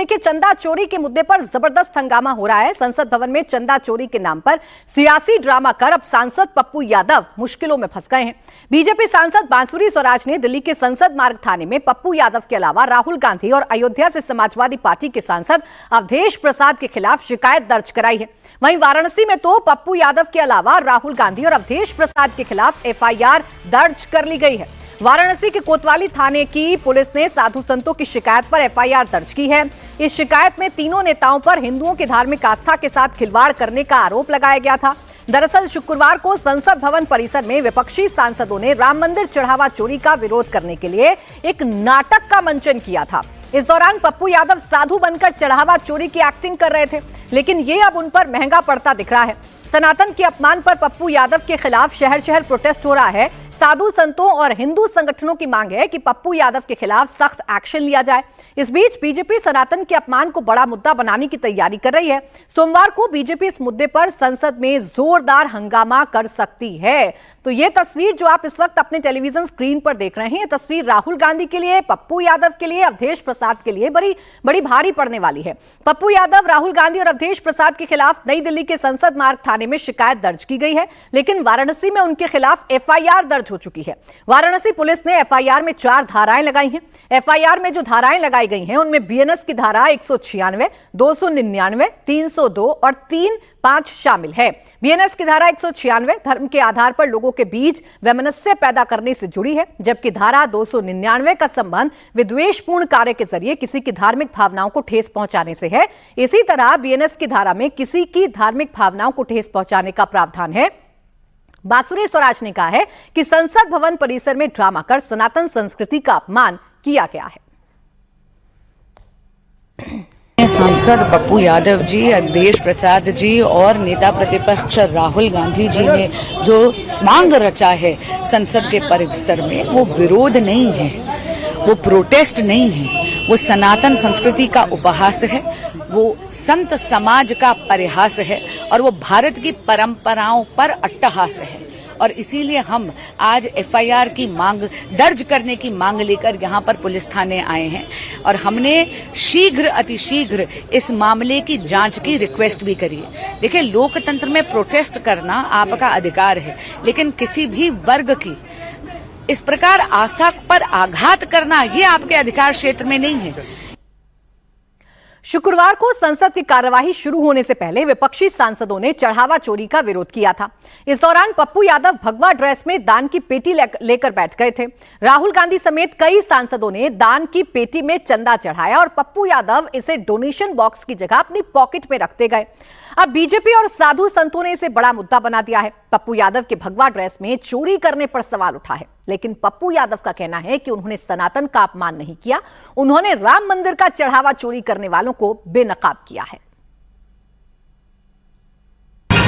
देखिए, चंदा चोरी के मुद्दे पर जबरदस्त हंगामा हो रहा है। संसद भवन में चंदा चोरी के नाम पर सियासी ड्रामा कर अब सांसद पप्पू यादव मुश्किलों में फंस गए हैं। बीजेपी सांसद बांसुरी स्वराज ने दिल्ली के संसद मार्ग थाने में पप्पू यादव के अलावा राहुल गांधी और अयोध्या से समाजवादी पार्टी के सांसद अवधेश प्रसाद के खिलाफ शिकायत दर्ज कराई है। वहीं वाराणसी में तो पप्पू यादव के अलावा राहुल गांधी और अवधेश प्रसाद के खिलाफ एफआईआर दर्ज कर ली गई है। वाराणसी के कोतवाली थाने की पुलिस ने साधु संतों की शिकायत पर एफआईआर दर्ज की है। इस शिकायत में तीनों नेताओं पर हिंदुओं की धार्मिक आस्था के साथ खिलवाड़ करने का आरोप लगाया गया था। दरअसल शुक्रवार को संसद भवन परिसर में विपक्षी सांसदों ने राम मंदिर चढ़ावा चोरी का विरोध करने के लिए एक नाटक का मंचन किया था। इस दौरान पप्पू यादव साधु बनकर चढ़ावा चोरी की एक्टिंग कर रहे थे, लेकिन ये अब उन पर महंगा पड़ता दिख रहा है। सनातन के अपमान पर पप्पू यादव के खिलाफ शहर शहर प्रोटेस्ट हो रहा है। साधु संतों और हिंदू संगठनों की मांग है कि पप्पू यादव के खिलाफ सख्त एक्शन लिया जाए। इस बीच बीजेपी सनातन के अपमान को बड़ा मुद्दा बनाने की तैयारी कर रही है। सोमवार को बीजेपी इस मुद्दे पर संसद में जोरदार हंगामा कर सकती है। तो ये तस्वीर जो आप इस वक्त अपने टेलीविजन स्क्रीन पर देख रहे हैं, ये तस्वीर राहुल गांधी के लिए, पप्पू यादव के लिए, अवधेश प्रसाद के लिए बड़ी भारी पड़ने वाली है। पप्पू यादव, राहुल गांधी और अवधेश प्रसाद के खिलाफ नई दिल्ली के संसद मार्ग थाने में शिकायत दर्ज की गई है, लेकिन वाराणसी में उनके खिलाफ एफआईआर दर्ज हो चुकी है। वाराणसी पुलिस ने एफआईआर में 4 धाराएं लगाई हैं। एफआईआर में जो धाराएं लगाई गई हैं उनमें बीएनएस की धारा 196, 299, 302 और 3-5 शामिल है। बीएनएस की धारा 196 धर्म के आधार पर लोगों के बीच वैमनस्य पैदा करने से जुड़ी है, जबकि धारा 299 का संबंध विद्वेषपूर्ण कार्य के जरिए किसी की धार्मिक भावनाओं को ठेस पहुंचाने से है। इसी तरह बीएनएस की धारा में किसी की धार्मिक भावनाओं को ठेस पहुंचाने का प्रावधान है। बांसुरी स्वराज ने कहा है कि संसद भवन परिसर में ड्रामा कर सनातन संस्कृति का अपमान किया गया है। सांसद पप्पू यादव जी, अवधेश प्रसाद जी और नेता प्रतिपक्ष राहुल गांधी जी ने जो स्वांग रचा है संसद के परिसर में, वो विरोध नहीं है, वो प्रोटेस्ट नहीं है, वो सनातन संस्कृति का उपहास है, वो संत समाज का परिहास है और वो भारत की परंपराओं पर अट्टहास है। और इसीलिए हम आज एफआईआर की मांग दर्ज करने की मांग लेकर यहाँ पर पुलिस थाने आए हैं और हमने शीघ्र अतिशीघ्र इस मामले की जांच की रिक्वेस्ट भी करी है। देखिए, लोकतंत्र में प्रोटेस्ट करना आपका अधिकार है, लेकिन किसी भी वर्ग की इस प्रकार आस्था पर आघात करना ये आपके अधिकार क्षेत्र में नहीं है। शुक्रवार को संसद की कार्यवाही शुरू होने से पहले विपक्षी सांसदों ने चढ़ावा चोरी का विरोध किया था। इस दौरान पप्पू यादव भगवा ड्रेस में दान की पेटी लेकर बैठ गए थे। राहुल गांधी समेत कई सांसदों ने दान की पेटी में चंदा चढ़ाया और पप्पू यादव इसे डोनेशन बॉक्स की जगह अपनी पॉकेट में रखते गए। अब बीजेपी और साधु संतों ने इसे बड़ा मुद्दा बना दिया है। पप्पू यादव के भगवा ड्रेस में चोरी करने पर सवाल उठा है, लेकिन पप्पू यादव का कहना है कि उन्होंने सनातन का अपमान नहीं किया, उन्होंने राम मंदिर का चढ़ावा चोरी करने वालों को बेनकाब किया है।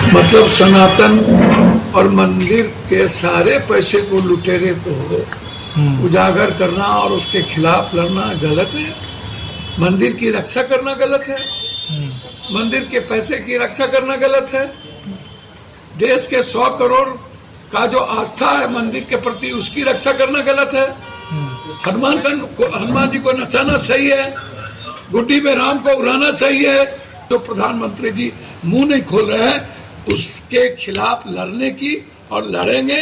मतलब सनातन और मंदिर के सारे पैसे को लुटेरे को उजागर करना और उसके खिलाफ लड़ना गलत है। मंदिर की रक्षा करना गलत है, मंदिर के पैसे की रक्षा करना गलत है। देश के 100 करोड़ का जो आस्था है मंदिर के प्रति, उसकी रक्षा करना गलत है। हनुमान जी को नचाना सही है, गुड्डी में राम को उड़ाना सही है। तो प्रधानमंत्री जी मुंह नहीं खोल रहे हैं, उसके खिलाफ लड़ने की, और लड़ेंगे।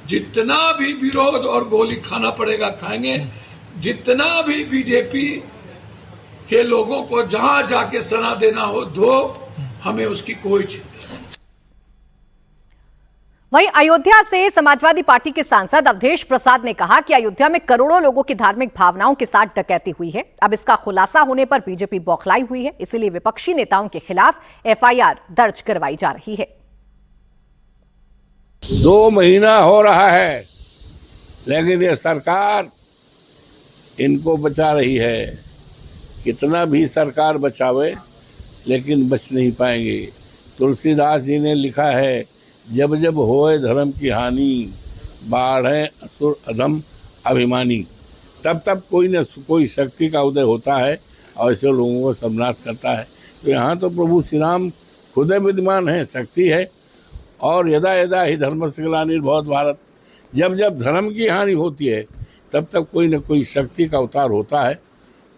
जितना भी विरोध और गोली खाना पड़ेगा खाएंगे। जितना भी बीजेपी के लोगों को जहां जाके सना देना हो दो, हमें उसकी कोई चिंता नहीं। वहीं अयोध्या से समाजवादी पार्टी के सांसद अवधेश प्रसाद ने कहा कि अयोध्या में करोड़ों लोगों की धार्मिक भावनाओं के साथ डकैती हुई है। अब इसका खुलासा होने पर बीजेपी बौखलाई हुई है, इसीलिए विपक्षी नेताओं के खिलाफ एफआईआर दर्ज करवाई जा रही है। 2 महीना हो रहा है, लेकिन ये सरकार इनको बचा रही है। कितना भी सरकार बचावे, लेकिन बच नहीं पाएंगे। तुलसीदास जी ने लिखा है, जब जब होए धर्म की हानि, बाढ़े असुर अधम अभिमानी। तब तब कोई न कोई शक्ति का उदय होता है और ऐसे लोगों को सर्वनाश करता है। तो यहाँ तो प्रभु श्री राम खुद विद्यमान है, शक्ति है। और यदा यदा ही धर्मस्य ग्लानिर्भवति भारत, जब जब धर्म की हानि होती है तब तब कोई न कोई शक्ति का अवतार होता है।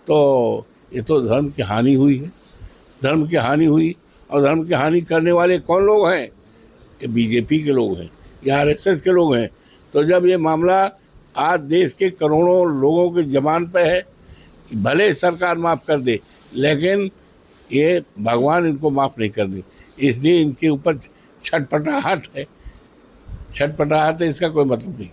तो ये तो धर्म की हानि हुई है, धर्म की हानि हुई। और धर्म की हानि करने वाले कौन लोग हैं? ये बीजेपी के लोग हैं, या आरएसएस के लोग हैं। तो जब ये मामला आज देश के करोड़ों लोगों के जबान पे है, भले सरकार माफ कर दे, लेकिन ये भगवान इनको माफ नहीं कर दे। इसलिए इनके ऊपर छटपटाहट है, छटपटाहट है, इसका कोई मतलब नहीं।